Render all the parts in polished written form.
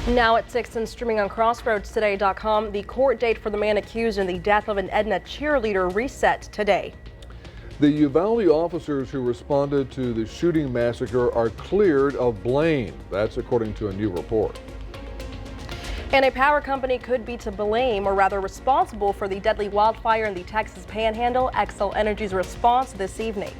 Now at 6 and streaming on CrossroadsToday.com, the court date for the man accused in the death of an Edna cheerleader reset today. The Uvalde officers who responded to the shooting massacre are cleared of blame. That's according to a new report. And a power company could be to blame, or rather responsible, for the deadly wildfire in the Texas Panhandle. Xcel Energy's response this evening.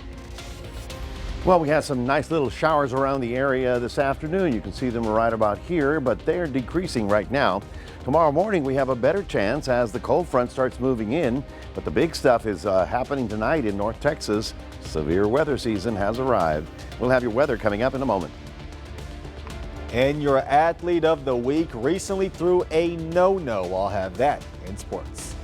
Well, we had some nice little showers around the area this afternoon. You can see them right about here, but they're decreasing right now. Tomorrow morning, we have a better chance as the cold front starts moving in. But the big stuff is happening tonight in North Texas. Severe weather season has arrived. We'll have your weather coming up in a moment. And your athlete of the week recently threw a no-no. I'll have that in sports.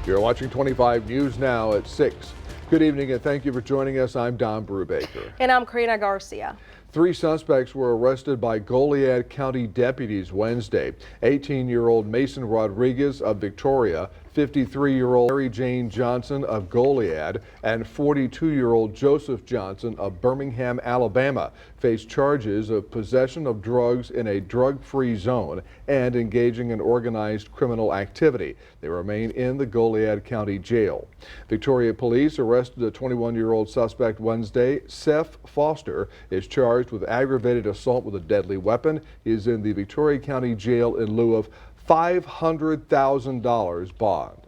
You're watching 25 News Now at 6. Good evening and thank you for joining us. I'm Don Brubaker. And I'm Karina Garcia. 3 suspects were arrested by Goliad County deputies Wednesday. 18-year-old Mason Rodriguez of Victoria, 53-year-old Mary Jane Johnson of Goliad, and 42-year-old Joseph Johnson of Birmingham, Alabama, face charges of possession of drugs in a drug-free zone and engaging in organized criminal activity. They remain in the Goliad County Jail. Victoria police arrested a 21-year-old suspect Wednesday. Seth Foster is charged with aggravated assault with a deadly weapon. He is in the Victoria County Jail in lieu of $500,000 bond.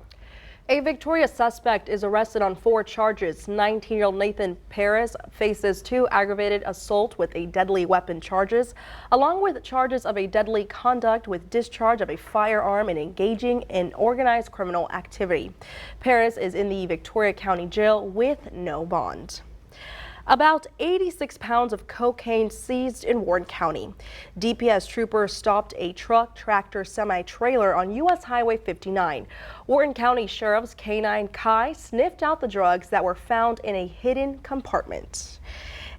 A Victoria suspect is arrested on 4 charges. 19-year-old Nathan Paris faces 2 aggravated assault with a deadly weapon charges, along with charges of a deadly conduct with discharge of a firearm and engaging in organized criminal activity. Paris is in the Victoria County Jail with no bond. About 86 pounds of cocaine seized in Warren County. DPS troopers stopped a truck, tractor, semi-trailer on U.S. Highway 59. Warren County Sheriff's Canine Kai sniffed out the drugs that were found in a hidden compartment.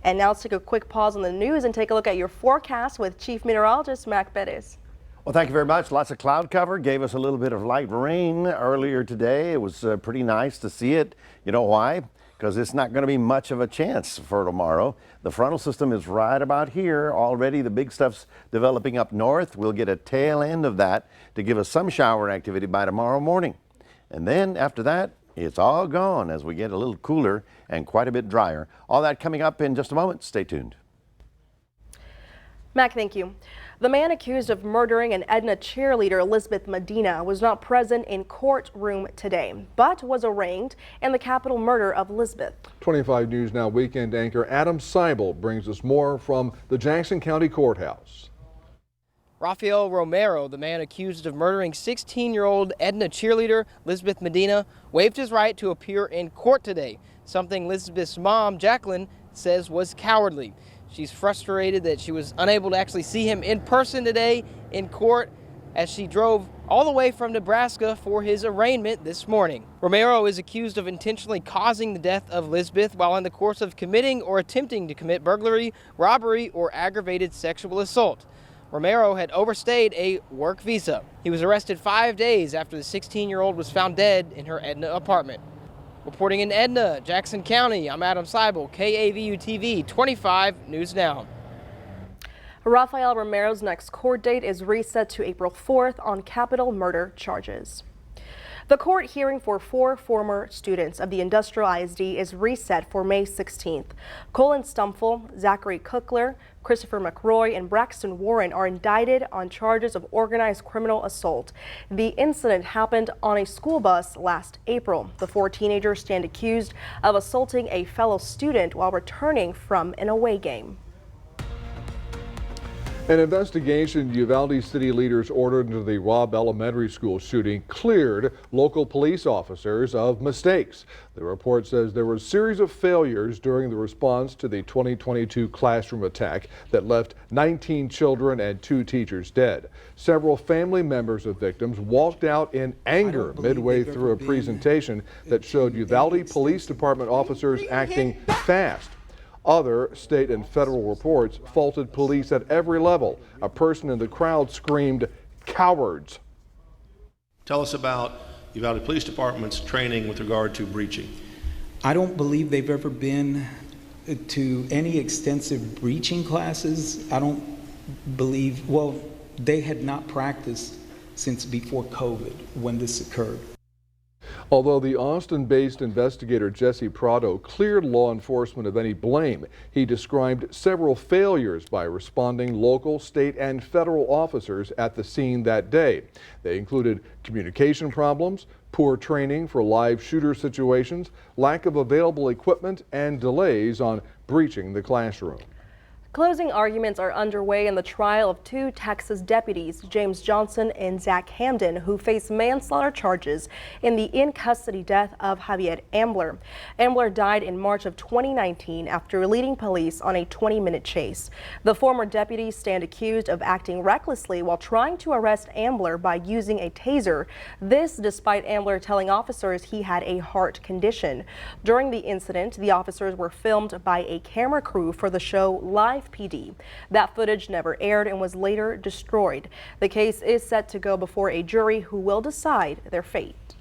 And now let's take a quick pause on the news and take a look at your forecast with Chief Meteorologist Mac Bettis. Well, thank you very much. Lots of cloud cover. Gave us a little bit of light rain earlier today. It was pretty nice to see it. You know why? Because it's not going to be much of a chance for tomorrow. The frontal system is right about here. Already the big stuff's developing up north. We'll get a tail end of that to give us some shower activity by tomorrow morning. And then after that, it's all gone as we get a little cooler and quite a bit drier. All that coming up in just a moment. Stay tuned. Mac, thank you. The man accused of murdering an Edna cheerleader, Elizabeth Medina, was not present in courtroom today, but was arraigned in the capital murder of Elizabeth. 25 News Now weekend anchor Adam Seibel brings us more from the Jackson County Courthouse. Rafael Romero, the man accused of murdering 16-year-old Edna cheerleader Elizabeth Medina, waived his right to appear in court today, something Elizabeth's mom, Jacqueline, says was cowardly. She's frustrated that she was unable to actually see him in person today in court as she drove all the way from Nebraska for his arraignment this morning. Romero is accused of intentionally causing the death of Elizabeth while in the course of committing or attempting to commit burglary, robbery, or aggravated sexual assault. Romero had overstayed a work visa. He was arrested 5 days after the 16-year-old was found dead in her Edna apartment. Reporting in Edna, Jackson County, I'm Adam Seibel, KAVU-TV 25 News Now. Rafael Romero's next court date is reset to April 4th on capital murder charges. The court hearing for 4 former students of the Industrial ISD is reset for May 16th. Colin Stumfel, Zachary Cookler, Christopher McRoy, and Braxton Warren are indicted on charges of organized criminal assault. The incident happened on a school bus last April. The 4 teenagers stand accused of assaulting a fellow student while returning from an away game. An investigation Uvalde city leaders ordered into the Robb Elementary School shooting cleared local police officers of mistakes. The report says there were a series of failures during the response to the 2022 classroom attack that left 19 children and 2 teachers dead. Several family members of victims walked out in anger midway through a presentation that showed Uvalde Police Department officers acting fast. Other state and federal reports faulted police at every level. A person in the crowd screamed, "Cowards." Tell us about Uvalde Police Department's training with regard to breaching. I don't believe they've ever been to any extensive breaching classes. I don't believe, well, they had not practiced since before COVID when this occurred. Although the Austin-based investigator Jesse Prado cleared law enforcement of any blame, he described several failures by responding local, state, and federal officers at the scene that day. They included communication problems, poor training for live shooter situations, lack of available equipment, and delays on breaching the classroom. Closing arguments are underway in the trial of two Texas deputies, James Johnson and Zach Hamden, who face manslaughter charges in the in-custody death of Javier Ambler. Ambler died in March of 2019 after leading police on a 20-minute chase. The former deputies stand accused of acting recklessly while trying to arrest Ambler by using a taser. This despite Ambler telling officers he had a heart condition. During the incident, the officers were filmed by a camera crew for the show Live PD. That footage never aired and was later destroyed. The case is set to go before a jury who will decide their fate.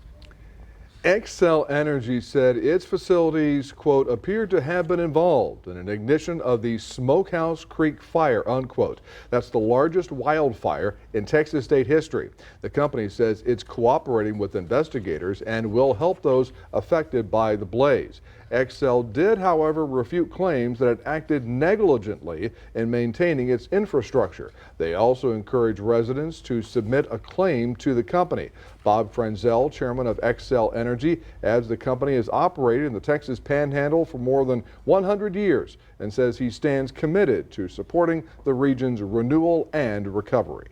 Xcel Energy said its facilities, quote, appeared to have been involved in an ignition of the Smokehouse Creek fire, unquote. That's the largest wildfire in Texas state history. The company says it's cooperating with investigators and will help those affected by the blaze. Xcel did, however, refute claims that it acted negligently in maintaining its infrastructure. They also encourage residents to submit a claim to the company. Bob Frenzel, chairman of Xcel Energy, adds the company has operated in the Texas Panhandle for more than 100 years and says he stands committed to supporting the region's renewal and recovery.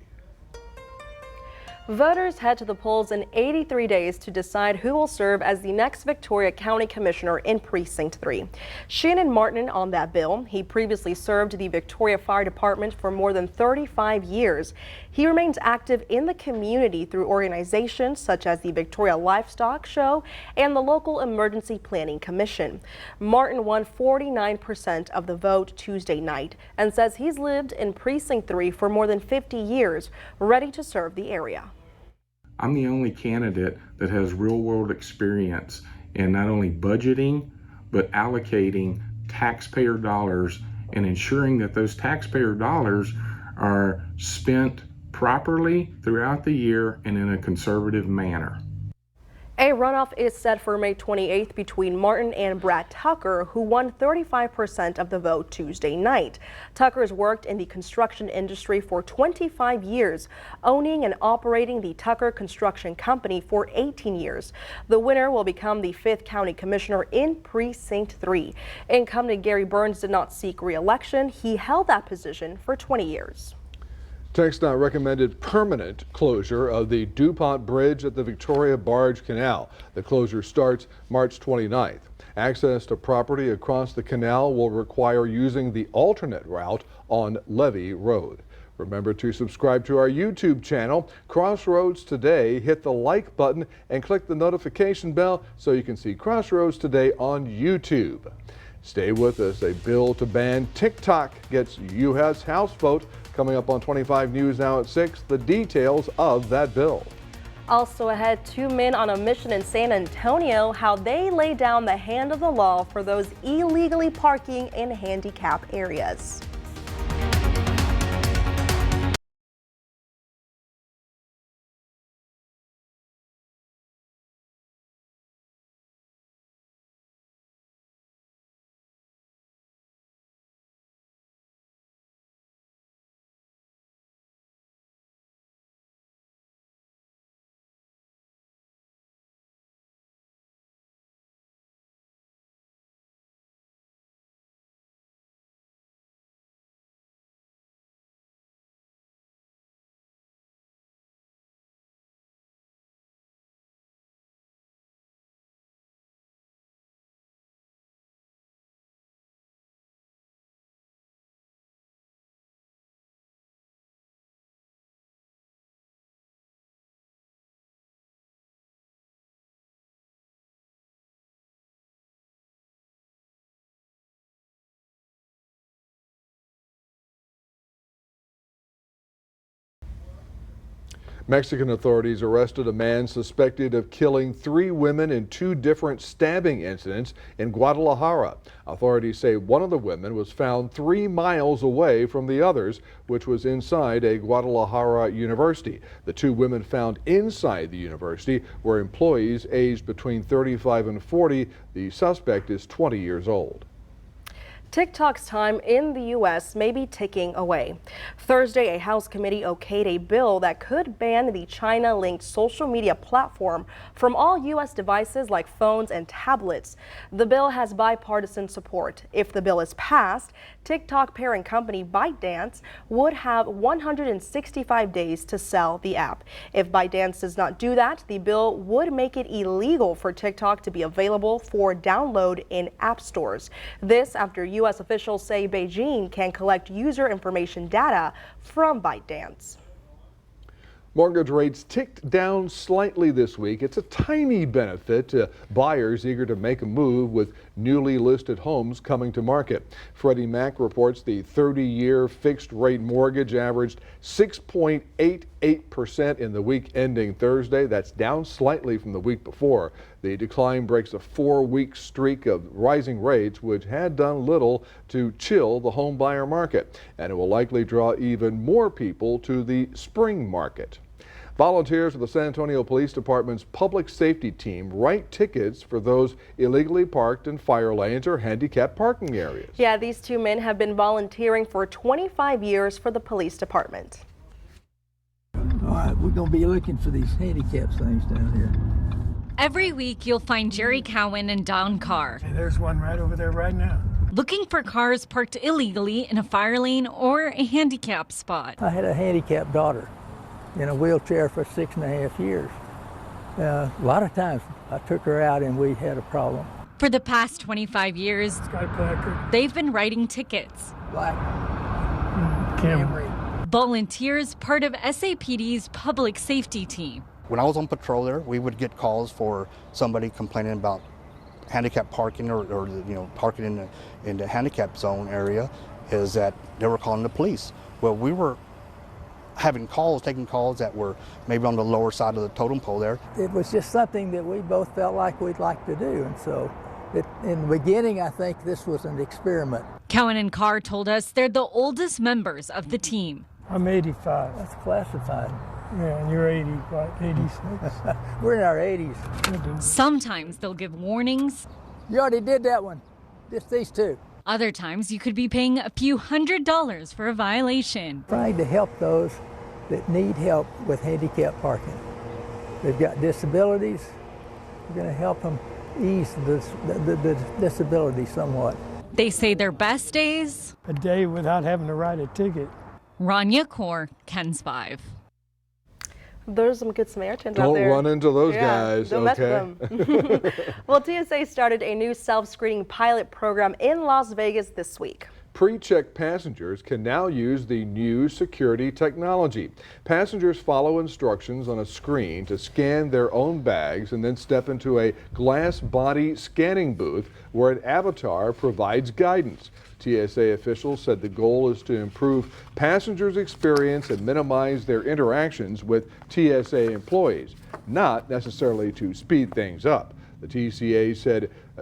Voters head to the polls in 83 days to decide who will serve as the next Victoria County Commissioner in Precinct 3. Shannon Martin on that bill. He previously served the Victoria Fire Department for more than 35 years. He remains active in the community through organizations such as the Victoria Livestock Show and the local Emergency Planning Commission. Martin won 49% of the vote Tuesday night and says he's lived in Precinct 3 for more than 50 years, ready to serve the area. I'm the only candidate that has real-world experience in not only budgeting, but allocating taxpayer dollars and ensuring that those taxpayer dollars are spent properly throughout the year and in a conservative manner. A runoff is set for May 28th between Martin and Brad Tucker, who won 35% of the vote Tuesday night. Tucker's worked in the construction industry for 25 years, owning and operating the Tucker Construction Company for 18 years. The winner will become the 5th County Commissioner in Precinct 3. Incumbent Gary Burns did not seek re-election. He held that position for 20 years. TxDOT recommended permanent closure of the DuPont Bridge at the Victoria Barge Canal. The closure starts March 29th. Access to property across the canal will require using the alternate route on Levee Road. Remember to subscribe to our YouTube channel, Crossroads Today. Hit the like button and click the notification bell so you can see Crossroads Today on YouTube. Stay with us. A bill to ban TikTok gets U.S. House vote. Coming up on 25 News Now at 6, the details of that bill. Also ahead, 2 men on a mission in San Antonio, how they lay down the hand of the law for those illegally parking in handicap areas. Mexican authorities arrested a man suspected of killing 3 women in 2 different stabbing incidents in Guadalajara. Authorities say one of the women was found 3 miles away from the others, which was inside a Guadalajara university. The 2 women found inside the university were employees aged between 35 and 40. The suspect is 20 years old. TikTok's time in the U.S. may be ticking away. Thursday, a House committee okayed a bill that could ban the China-linked social media platform from all U.S. devices like phones and tablets. The bill has bipartisan support. If the bill is passed, TikTok parent company ByteDance would have 165 days to sell the app. If ByteDance does not do that, the bill would make it illegal for TikTok to be available for download in app stores. This after U.S. officials say Beijing can collect user information data from ByteDance. Mortgage rates ticked down slightly this week. It's a tiny benefit to buyers eager to make a move with newly listed homes coming to market. Freddie Mac reports the 30-year fixed rate mortgage averaged 6.88% in the week ending Thursday. That's down slightly from the week before. The decline breaks a 4-week streak of rising rates, which had done little to chill the home buyer market, and it will likely draw even more people to the spring market. Volunteers of the San Antonio Police Department's public safety team write tickets for those illegally parked in fire lanes or handicapped parking areas. Yeah, these 2 men have been volunteering for 25 years for the police department. All right, we're going to be looking for these handicap things down here. Every week, you'll find Jerry Cowan and Don Carr. Hey, there's one right over there right now. Looking for cars parked illegally in a fire lane or a handicap spot. I had a handicapped daughter in a wheelchair for 6.5 years. A lot of times I took her out and we had a problem. For the past 25 years, they've been writing tickets. Black Camry. Volunteers part of SAPD's public safety team. When I was on patrol there, we would get calls for somebody complaining about handicap parking or parking in the handicap zone area, is that they were calling the police. Well, we were taking calls that were maybe on the lower side of the totem pole there. It was just something that we both felt like we'd like to do, and so in the beginning, I think this was an experiment. Cowan and Carr told us they're the oldest members of the team. I'm 85. That's classified. Yeah, and you're 80, right? 86. We're in our 80s. Sometimes they'll give warnings. You already did that one. Just these 2. Other times you could be paying a few $100s for a violation. Trying to help those that need help with handicap parking. They've got disabilities. We're going to help them ease the disability somewhat. They say their best days? A day without having to write a ticket. Rania Kaur, KENS 5. There's some good Samaritans out there. Don't run into those guys, don't okay? mess with them. Well, TSA started a new self-screening pilot program in Las Vegas this week. Pre-checked passengers can now use the new security technology. Passengers follow instructions on a screen to scan their own bags and then step into a glass body scanning booth where an avatar provides guidance. TSA officials said the goal is to improve passengers' experience and minimize their interactions with TSA employees, not necessarily to speed things up. The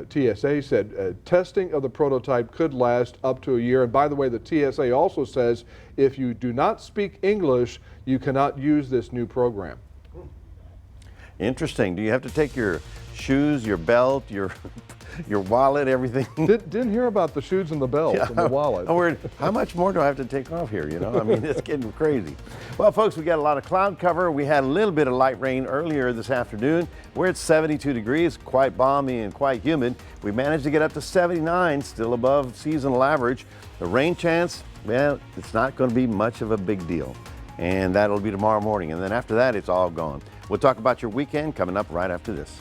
TSA said testing of the prototype could last up to a year. And by the way, the TSA also says if you do not speak English, you cannot use this new program. Interesting. Do you have to take your shoes, your belt, your wallet, everything? Didn't hear about the shoes and the belt and the wallet. How much more do I have to take off here? You know, I mean, it's getting crazy. Well, folks, we got a lot of cloud cover. We had a little bit of light rain earlier this afternoon. We're at 72 degrees, quite balmy and quite humid. We managed to get up to 79, still above seasonal average. The rain chance, well, it's not going to be much of a big deal. And that'll be tomorrow morning. And then after that, it's all gone. We'll talk about your weekend coming up right after this.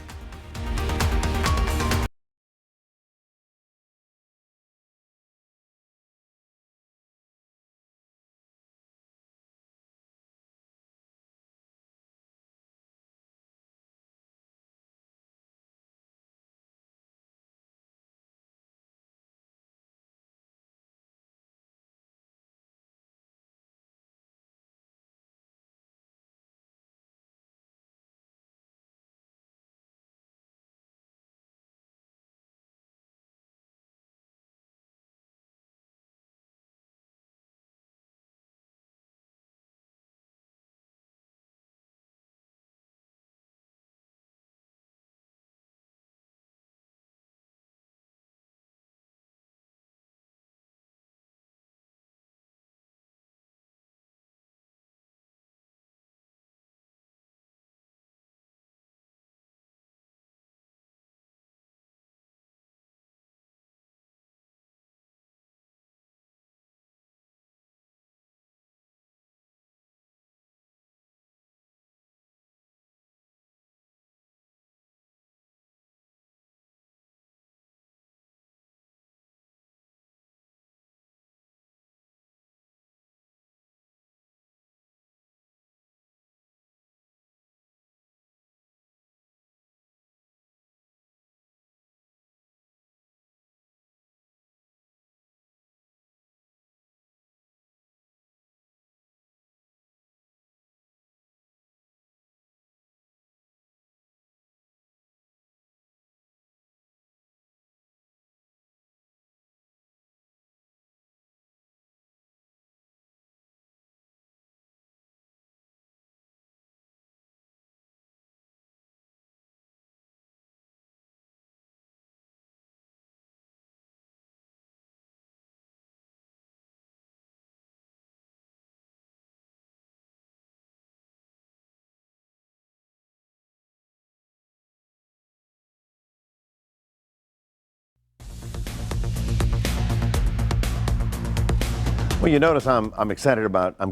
Well, you notice I'm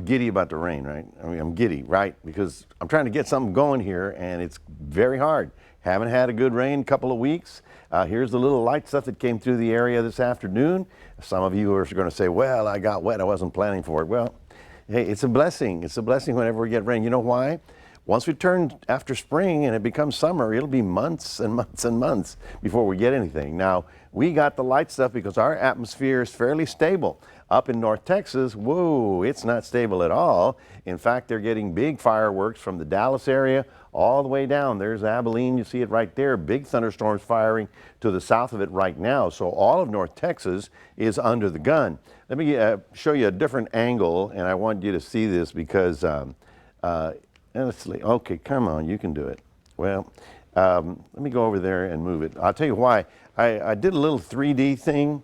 giddy about the rain, right? I mean, I'm giddy, right? Because I'm trying to get something going here, and it's very hard. Haven't had a good rain couple of weeks. Here's the little light stuff that came through the area this afternoon. Some of you are going to say, well, I got wet. I wasn't planning for it. Well, hey, it's a blessing. It's a blessing whenever we get rain. You know why? Once we turn after spring and it becomes summer, it'll be months and months and months before we get anything. Now, we got the light stuff because our atmosphere is fairly stable. Up in North Texas, whoa, it's not stable at all. In fact, they're getting big fireworks from the Dallas area all the way down. There's Abilene, you see it right there. Big thunderstorms firing to the south of it right now. So all of North Texas is under the gun. Let me show you a different angle, and I want you to see this because okay, come on, you can do it. Well, let me go over there and move it. I'll tell you why. I did a little 3D thing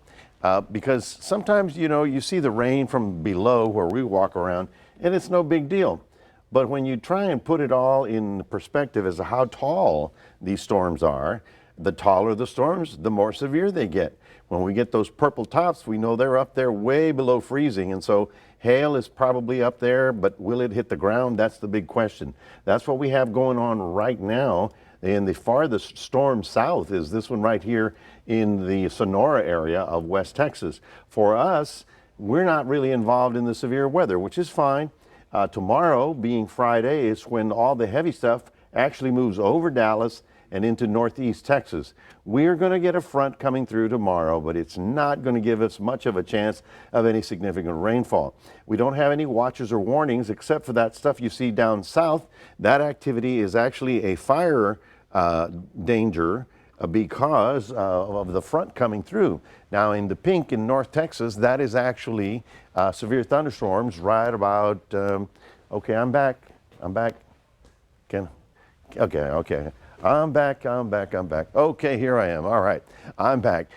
because sometimes, you know, you see the rain from below where we walk around and it's no big deal. But when you try and put it all in perspective as to how tall these storms are, the taller the storms, the more severe they get. When we get those purple tops, we know they're up there way below freezing, and so hail is probably up there, but will it hit the ground? That's the big question. That's what we have going on right now. And the farthest storm south is this one right here in the Sonora area of West Texas. For us, we're not really involved in the severe weather, which is fine. Tomorrow, being Friday, is when all the heavy stuff actually moves over Dallas and into northeast Texas. We're going to get a front coming through tomorrow, but it's not going to give us much of a chance of any significant rainfall. We don't have any watches or warnings except for that stuff you see down south. That activity is actually a fire danger because of the front coming through. Now in the pink in North Texas, that is actually severe thunderstorms right about, okay, I'm back. Okay. I'm back. Okay, here I am. All right, I'm back.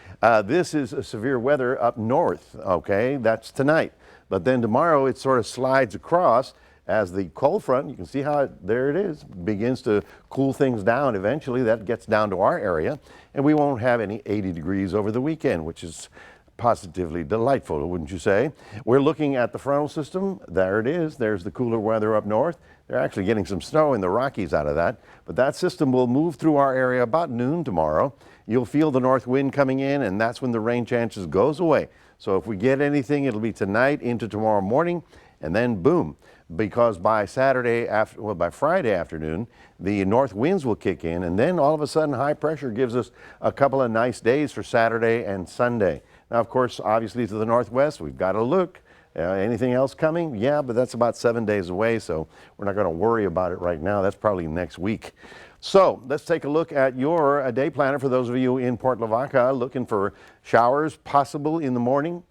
This is a severe weather up north, okay? That's tonight. But then tomorrow it sort of slides across as the cold front, you can see how there it is, begins to cool things down. Eventually that gets down to our area and we won't have any 80 degrees over the weekend, which is positively delightful, wouldn't you say? We're looking at the frontal system. There it is. There's the cooler weather up north. They're actually getting some snow in the Rockies out of that. But that system will move through our area about noon tomorrow. You'll feel the north wind coming in, and that's when the rain chances goes away. So if we get anything, it'll be tonight into tomorrow morning, and then boom. Because by Friday afternoon, the north winds will kick in, and then all of a sudden high pressure gives us a couple of nice days for Saturday and Sunday. Now, of course, obviously to the northwest, we've got to look. Anything else coming? Yeah, but that's about 7 days away, so we're not going to worry about it right now. That's probably next week. So let's take a look at your day planner for those of you in Port Lavaca looking for showers possible in the morning,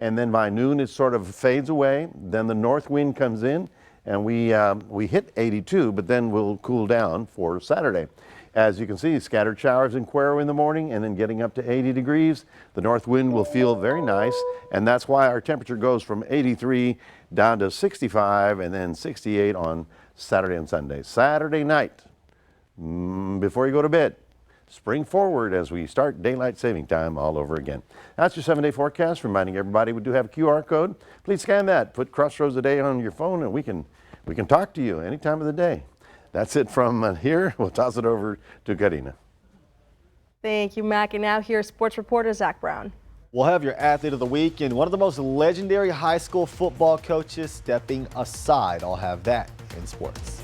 and then by noon it sort of fades away. Then the north wind comes in, and we hit 82, but then we'll cool down for Saturday. As you can see, scattered showers in Cuero in the morning and then getting up to 80 degrees. The north wind will feel very nice, and that's why our temperature goes from 83 down to 65 and then 68 on Saturday and Sunday. Saturday night, before you go to bed, spring forward as we start daylight saving time all over again. That's your 7-day forecast, reminding everybody we do have a QR code. Please scan that, put Crossroads a Day on your phone, and we can talk to you any time of the day. That's it from here. We'll toss it over to Karina. Thank you, Mac. And now here's sports reporter Zach Brown. We'll have your athlete of the week and one of the most legendary high school football coaches stepping aside. I'll have that in sports.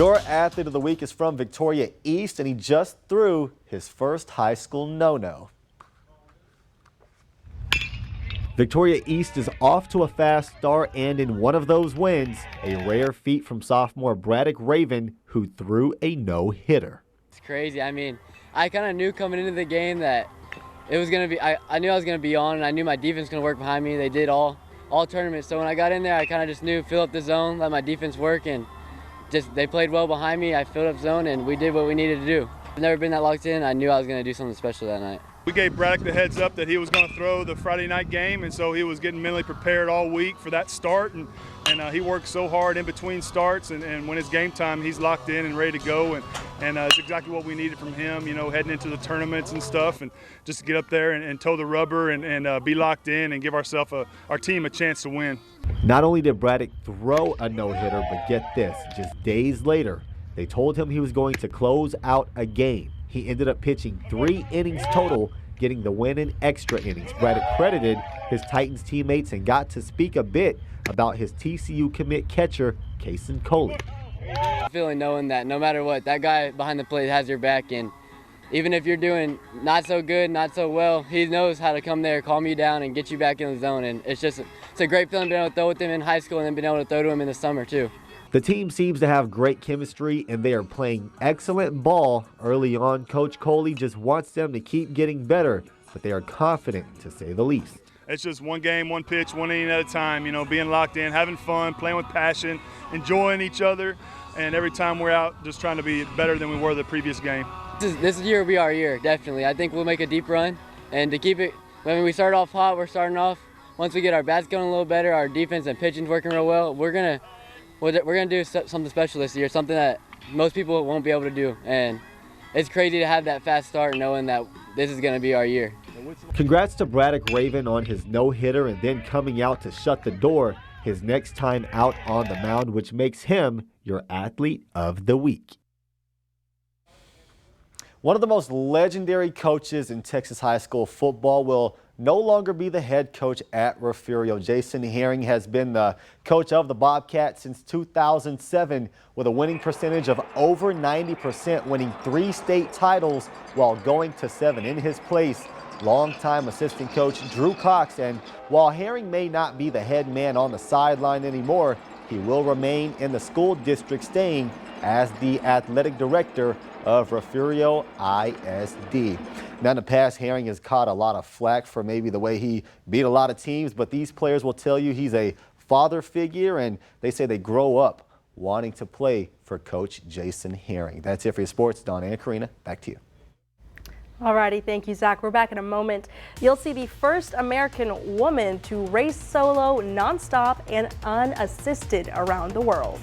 Your athlete of the week is from Victoria East, and he just threw his first high school no-no. Victoria East is off to a fast start, and in one of those wins, a rare feat from sophomore Braddock Raven, who threw a no-hitter. It's crazy. I mean, I kind of knew coming into the game that it was going to be, I knew I was going to be on, and I knew my defense was going to work behind me. They did all tournaments. So when I got in there, I kind of just knew fill up the zone, let my defense work, and just they played well behind me. I filled up zone, and we did what we needed to do. I've never been that locked in. I knew I was going to do something special that night. We gave Braddock the heads up that he was going to throw the Friday night game, and so he was getting mentally prepared all week for that start, and he worked so hard in between starts, and when it's game time, he's locked in and ready to go, and it's exactly what we needed from him, you know, heading into the tournaments and stuff, and just to get up there and toe the rubber and be locked in and give our team a chance to win. Not only did Braddock throw a no-hitter, but get this, just days later, they told him he was going to close out a game. He ended up pitching 3 innings total, getting the win in extra innings. Braddock credited his Titans teammates and got to speak a bit about his TCU commit catcher, Kason Coley. Feeling knowing that no matter what, that guy behind the plate has your back, and even if you're doing not so good, not so well, he knows how to come there, calm you down, and get you back in the zone. And it's a great feeling being able to throw with him in high school and then being able to throw to him in the summer too. The team seems to have great chemistry, and they are playing excellent ball early on. Coach Coley just wants them to keep getting better, but they are confident, to say the least. It's just one game, one pitch, one inning at a time, you know, being locked in, having fun, playing with passion, enjoying each other, and every time we're out just trying to be better than we were the previous game. This year will be our year, definitely. I think we'll make a deep run, and to keep it, when we start off hot, we're starting off, once we get our bats going a little better, our defense and pitching's working real well, we're gonna do something special this year, something that most people won't be able to do. And it's crazy to have that fast start knowing that this is going to be our year. Congrats to Braddock Raven on his no-hitter and then coming out to shut the door his next time out on the mound, which makes him your athlete of the week. One of the most legendary coaches in Texas high school football will no longer be the head coach at Refugio. Jason Herring has been the coach of the Bobcats since 2007 with a winning percentage of over 90%, winning 3 state titles while going to 7. In his place, longtime assistant coach Drew Cox. And while Herring may not be the head man on the sideline anymore, he will remain in the school district, staying as the athletic director of Refugio ISD. Now in the past, Herring has caught a lot of flack for maybe the way he beat a lot of teams, but these players will tell you he's a father figure, and they say they grow up wanting to play for Coach Jason Herring. That's it for your sports. Donna and Karina, back to you. Alrighty, thank you, Zach. We're back in a moment. You'll see the first American woman to race solo, nonstop, and unassisted around the world.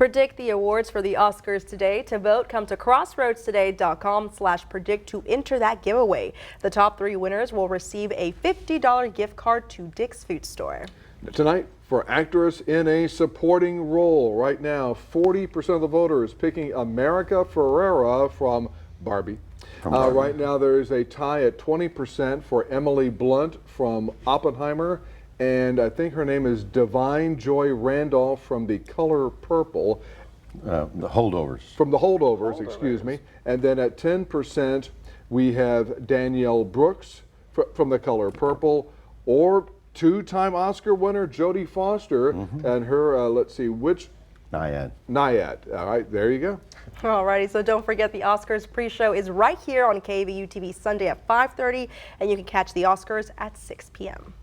Predict the awards for the Oscars today. To vote, come to crossroadstoday.com/predict to enter that giveaway. The top 3 winners will receive a $50 gift card to Dick's Food Store. Tonight, for actress in a supporting role, right now, 40% of the voters picking America Ferrera from Barbie. Right now, there is a tie at 20% for Emily Blunt from Oppenheimer, and I think her name is Divine Joy Randolph from The Color Purple. The Holdovers. From The Holdovers, excuse me. And then at 10%, we have Danielle Brooks from The Color Purple, or two-time Oscar winner Jodie Foster and her, let's see, which? Nyad. Nyad. All right, there you go. Alrighty, so don't forget the Oscars pre-show is right here on KVU TV Sunday at 5:30, and you can catch the Oscars at 6 p.m.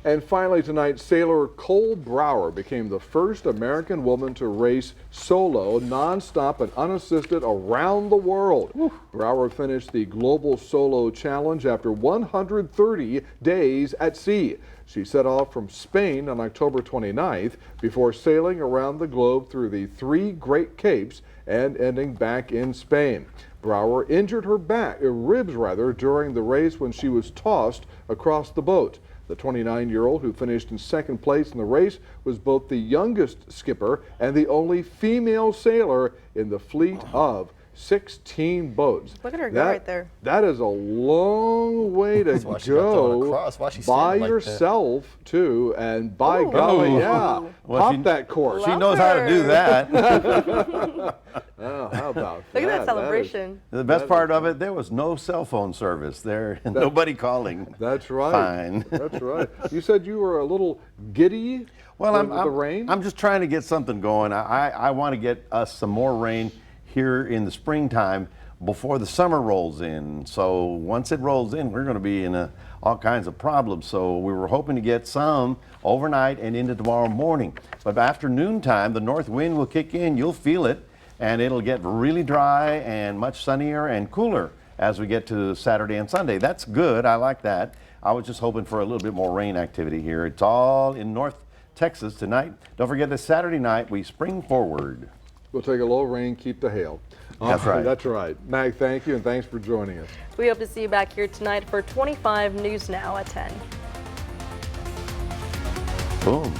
And finally tonight, sailor Cole Brower became the first American woman to race solo, nonstop and unassisted around the world. Brower finished the Global Solo Challenge after 130 days at sea. She set off from Spain on October 29th before sailing around the globe through the 3 Great Capes and ending back in Spain. Brower injured her ribs during the race when she was tossed across the boat. The 29-year-old who finished in second place in the race was both the youngest skipper and the only female sailor in the fleet of 16 boats. Look at her go right there. That is a long way to go by yourself, too, and by golly, yeah, pop that cork. She knows how to do that. Oh, how about Look at that celebration. The best part of it, there was no cell phone service there, nobody calling. That's right. Fine. That's right. You said you were a little giddy with the rain? I'm just trying to get something going. I want to get us some more rain here in the springtime before the summer rolls in. So once it rolls in, we're going to be in all kinds of problems. So we were hoping to get some overnight and into tomorrow morning. But after noontime, the north wind will kick in. You'll feel it, and it'll get really dry and much sunnier and cooler as we get to Saturday and Sunday. That's good. I like that. I was just hoping for a little bit more rain activity here. It's all in North Texas tonight. Don't forget this Saturday night, we spring forward. We'll take a little rain, keep the hail. That's right. That's right. Mag, thank you, and thanks for joining us. We hope to see you back here tonight for 25 News Now at 10. Boom.